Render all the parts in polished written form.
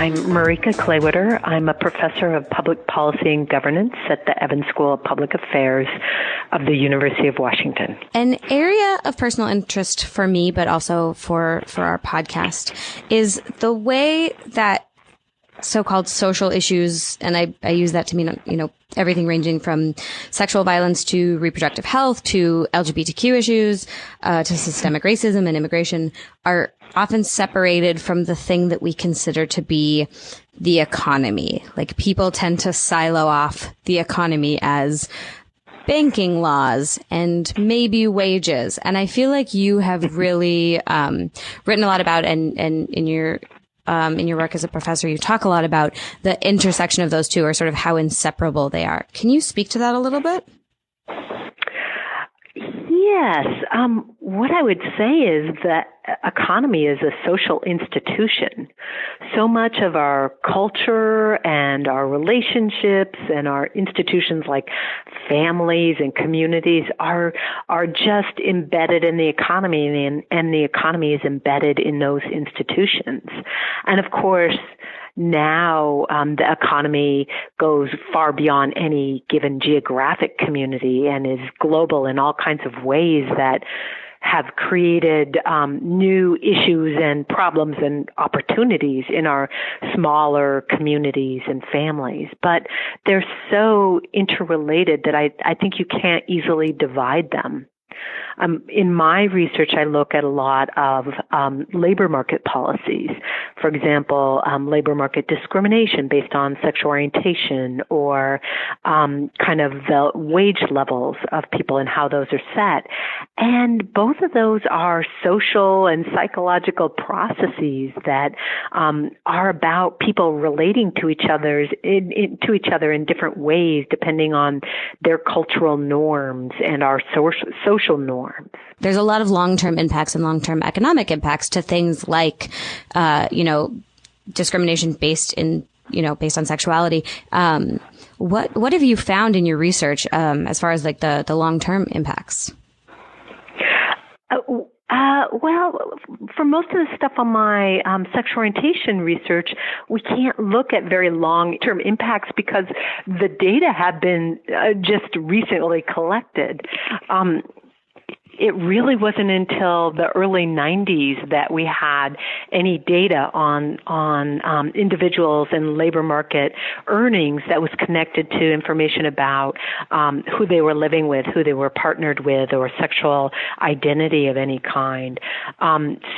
I'm Marika Klaywitter. I'm a professor of public policy and governance at the Evans School of Public Affairs of the University of Washington. An area of personal interest for me, but also for our podcast, is the way that so-called social issues, and I use that to mean, everything ranging from sexual violence to reproductive health to LGBTQ issues, to systemic racism and immigration, are often separated from the thing that we consider to be the economy. Like, people tend to silo off the economy as banking laws and maybe wages. And I feel like you have really written a lot about, and in your work as a professor, you talk a lot about the intersection of those two, or sort of how inseparable they are. Can you speak to that a little bit? Yes. What I would say is that economy is a social institution. So much of our culture and our relationships and our institutions like families and communities are just embedded in the economy, and the economy is embedded in those institutions. And of course, now the economy goes far beyond any given geographic community and is global in all kinds of ways that have created new issues and problems and opportunities in our smaller communities and families. But they're so interrelated that I think you can't easily divide them. In my research, I look at a lot of labor market policies. For example, labor market discrimination based on sexual orientation, or kind of the wage levels of people and how those are set. And both of those are social and psychological processes that are about people relating to each other in different ways, depending on their cultural norms and our social norms. There's a lot of long-term impacts and long-term economic impacts to things like, discrimination based on sexuality. What have you found in your research as far as like the long-term impacts? Well, for most of the stuff on my sexual orientation research, we can't look at very long-term impacts because the data have been just recently collected. It really wasn't until the early 90s that we had any data on individuals and labor market earnings that was connected to information about who they were living with, who they were partnered with, or sexual identity of any kind.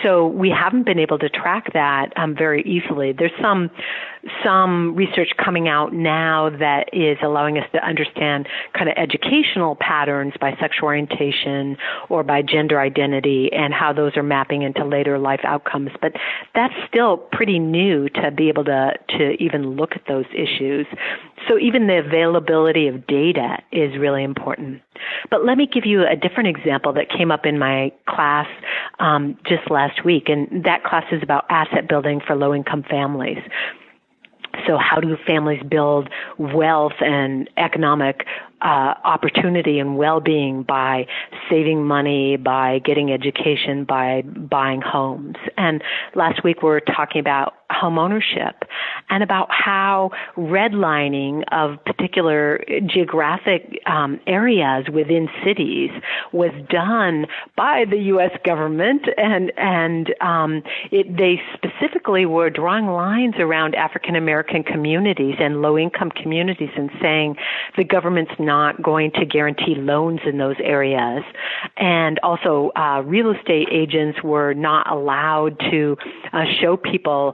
So we haven't been able to track that very easily. There's some research coming out now that is allowing us to understand kind of educational patterns by sexual orientation or by gender identity and how those are mapping into later life outcomes. But that's still pretty new to be able to even look at those issues. So even the availability of data is really important. But let me give you a different example that came up in my class just last week, and that class is about asset building for low-income families. So how do families build wealth and economic opportunity and well-being by saving money, by getting education, by buying homes? And last week we were talking about home ownership and about how redlining of particular geographic areas within cities was done by the U.S. government, and they specifically were drawing lines around African American communities and low-income communities and saying the government's not going to guarantee loans in those areas. And also real estate agents were not allowed to show people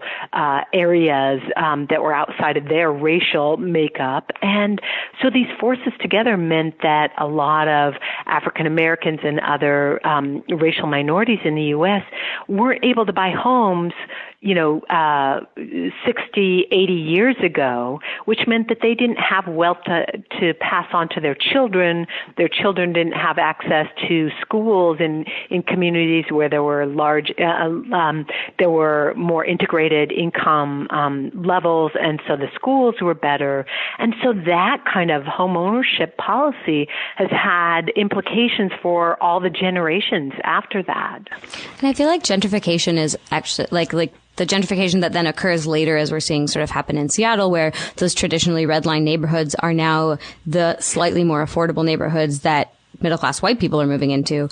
areas that were outside of their racial makeup. And so these forces together meant that a lot of African Americans and other racial minorities in the U.S. weren't able to buy homes 60, 80 years ago, which meant that they didn't have wealth to pass on to their children. Their children didn't have access to schools in communities where there were there were more integrated income levels, and so the schools were better. And so that kind of home ownership policy has had implications for all the generations after that. And I feel like gentrification is actually like gentrification that then occurs later, as we're seeing sort of happen in Seattle, where those traditionally redlined neighborhoods are now the slightly more affordable neighborhoods that middle-class white people are moving into,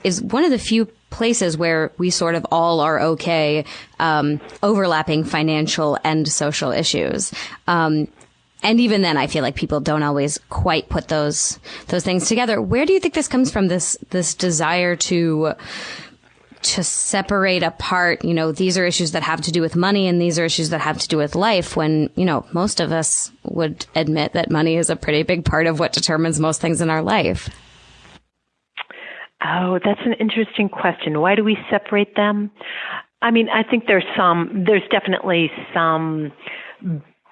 is one of the few places where we sort of all are okay, overlapping financial and social issues. And even then, I feel like people don't always quite put those things together. Where do you think this comes from? This desire to separate apart, these are issues that have to do with money and these are issues that have to do with life, when, most of us would admit that money is a pretty big part of what determines most things in our life. Oh, that's an interesting question. Why do we separate them? I mean, I think there's definitely some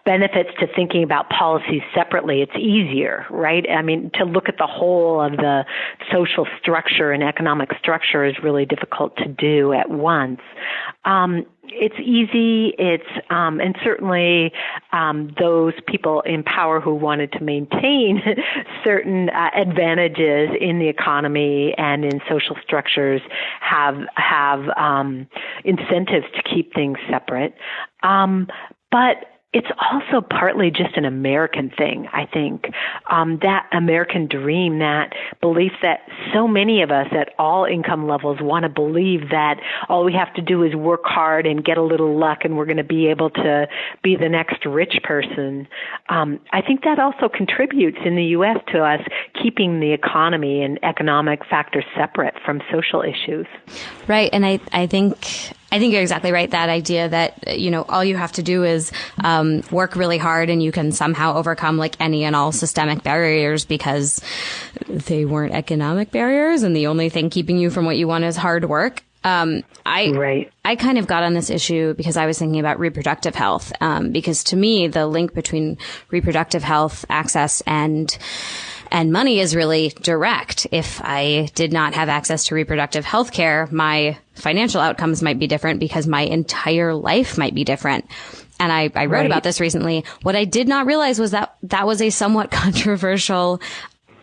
benefits to thinking about policies separately. It's easier, right? I mean, to look at the whole of the social structure and economic structure is really difficult to do at once. It's easy. And certainly, those people in power who wanted to maintain certain advantages in the economy and in social structures have incentives to keep things separate. But it's also partly just an American thing, I think. That American dream, that belief that so many of us at all income levels want to believe that all we have to do is work hard and get a little luck and we're going to be able to be the next rich person. I think that also contributes in the U.S. to us keeping the economy and economic factors separate from social issues. Right. And I think you're exactly right. That idea that, all you have to do is work really hard and you can somehow overcome like any and all systemic barriers because they weren't economic barriers and the only thing keeping you from what you want is hard work. I kind of got on this issue because I was thinking about reproductive health, because to me, the link between reproductive health access and money is really direct. If I did not have access to reproductive health care, my financial outcomes might be different because my entire life might be different. And I wrote about this recently. What I did not realize was that was a somewhat controversial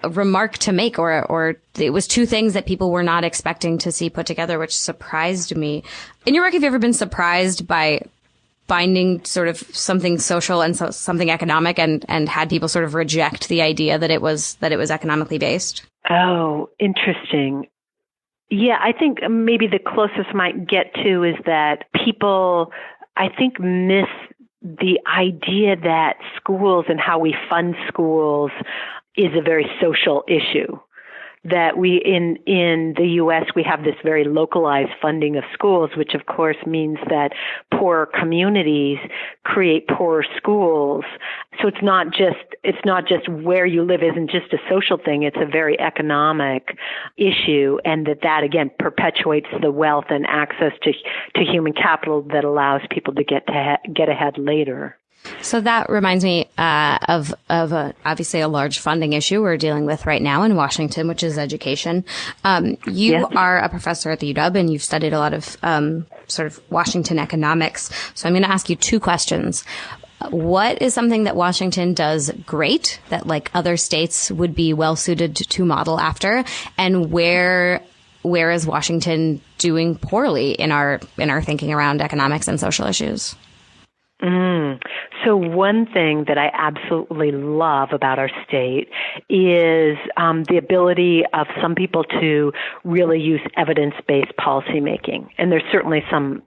remark to make, or it was two things that people were not expecting to see put together, which surprised me. In your work, have you ever been surprised by finding sort of something social and something economic and had people sort of reject the idea that it was economically based? Oh, interesting. Yeah, I think maybe the closest I might get to is that people, I think, miss the idea that schools and how we fund schools is a very social issue. That we, in the U.S., we have this very localized funding of schools, which of course means that poor communities create poorer schools. So it's not just where you live isn't just a social thing. It's a very economic issue, and that again perpetuates the wealth and access to human capital that allows people to get ahead later. So that reminds me of obviously a large funding issue we're dealing with right now in Washington, which is education. You are a professor at the UW, and you've studied a lot of sort of Washington economics. So I'm going to ask you two questions. What is something that Washington does great that like other states would be well suited to model after, and where is Washington doing poorly in our thinking around economics and social issues? So one thing that I absolutely love about our state is the ability of some people to really use evidence-based policymaking. And there's certainly some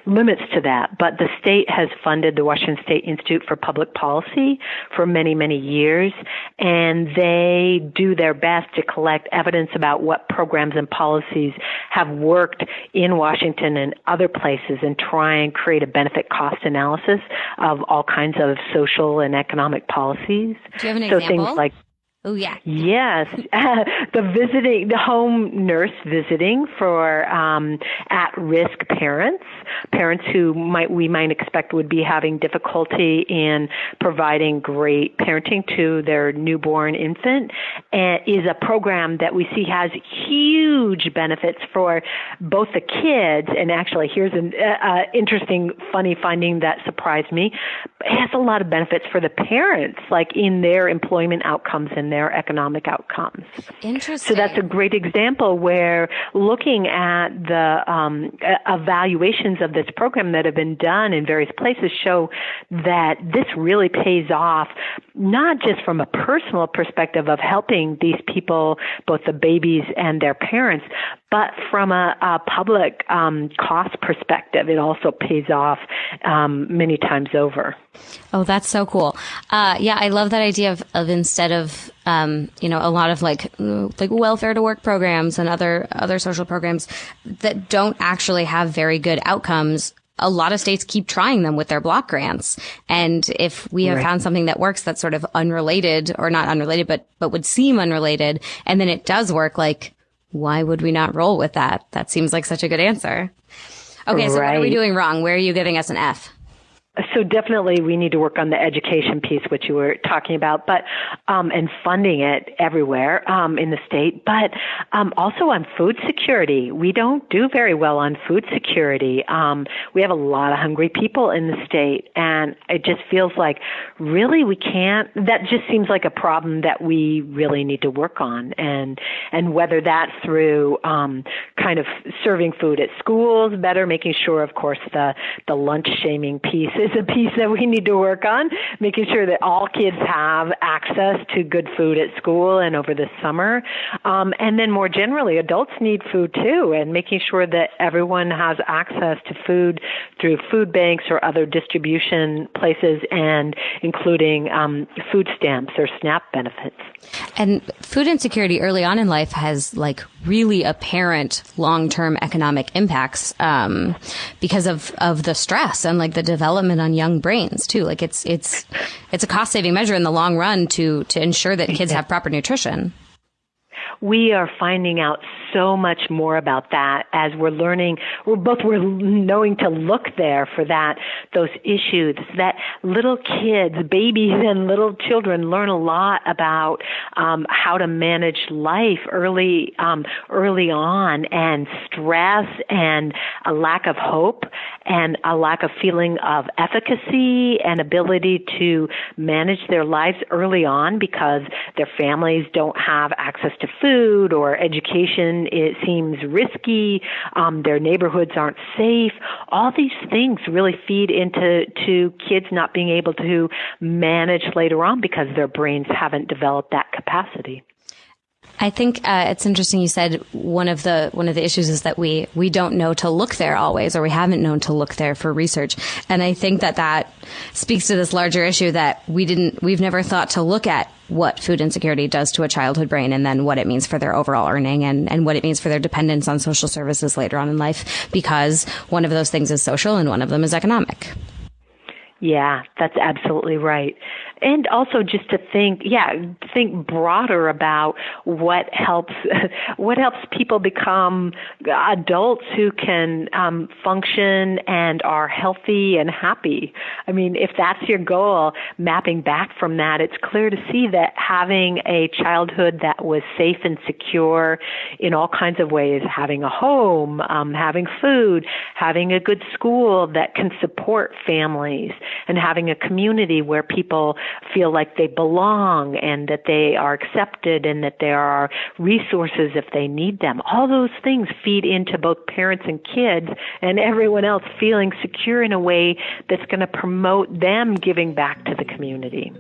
limits to that. But the state has funded the Washington State Institute for Public Policy for many, many years. And they do their best to collect evidence about what programs and policies have worked in Washington and other places and try and create a benefit cost analysis of all kinds of social and economic policies. Do you have an example? Things like, oh yeah, yes, the home nurse visiting for at-risk parents who we might expect would be having difficulty in providing great parenting to their newborn infant, is a program that we see has huge benefits for both the kids, and actually here's an interesting, funny finding that surprised me. it has a lot of benefits for the parents, like in their employment outcomes and their economic outcomes. Interesting. So that's a great example where looking at the evaluations of this program that have been done in various places show that this really pays off, not just from a personal perspective of helping these people, both the babies and their parents, but from a public cost perspective, it also pays off many times over. Oh, that's so cool. Yeah, I love that idea of instead of, a lot of like welfare to work programs and other social programs that don't actually have very good outcomes. A lot of states keep trying them with their block grants. And if we have found something that works that's sort of unrelated, or not unrelated, but would seem unrelated, and then it does work, like, why would we not roll with that? That seems like such a good answer. Okay, so what are we doing wrong? Where are you giving us an F? So definitely we need to work on the education piece, which you were talking about, but and funding it everywhere in the state, but also on food security. We don't do very well on food security. We have a lot of hungry people in the state, and it just feels like really we can't. That just seems like a problem that we really need to work on, and whether that's through kind of serving food at schools better, making sure, of course, the lunch shaming piece is a piece that we need to work on, making sure that all kids have access to good food at school and over the summer. And then more generally, adults need food too, and making sure that everyone has access to food through food banks or other distribution places, and including food stamps or SNAP benefits. And food insecurity early on in life has like really apparent long-term economic impacts because of the stress and like the development on young brains too. Like it's a cost-saving measure in the long run to ensure that kids have proper nutrition. We are finding out so much more about that as we're learning. We're knowing to look there for those issues that little kids, babies and little children learn a lot about how to manage life early on, and stress and a lack of hope and a lack of feeling of efficacy and ability to manage their lives early on because their families don't have access to food or education. It seems risky. Their neighborhoods aren't safe. All these things really feed into kids not being able to manage later on because their brains haven't developed that capacity. I think it's interesting you said one of the issues is that we don't know to look there always, or we haven't known to look there for research. And I think that speaks to this larger issue that we've never thought to look at what food insecurity does to a childhood brain, and then what it means for their overall earning, and what it means for their dependence on social services later on in life, because one of those things is social and one of them is economic. Yeah, that's absolutely right. And also just to think broader about what helps people become adults who can function and are healthy and happy. I mean, if that's your goal, mapping back from that, it's clear to see that having a childhood that was safe and secure in all kinds of ways, having a home, having food, having a good school that can support families, and having a community where people feel like they belong and that they are accepted and that there are resources if they need them. All those things feed into both parents and kids and everyone else feeling secure in a way that's going to promote them giving back to the community.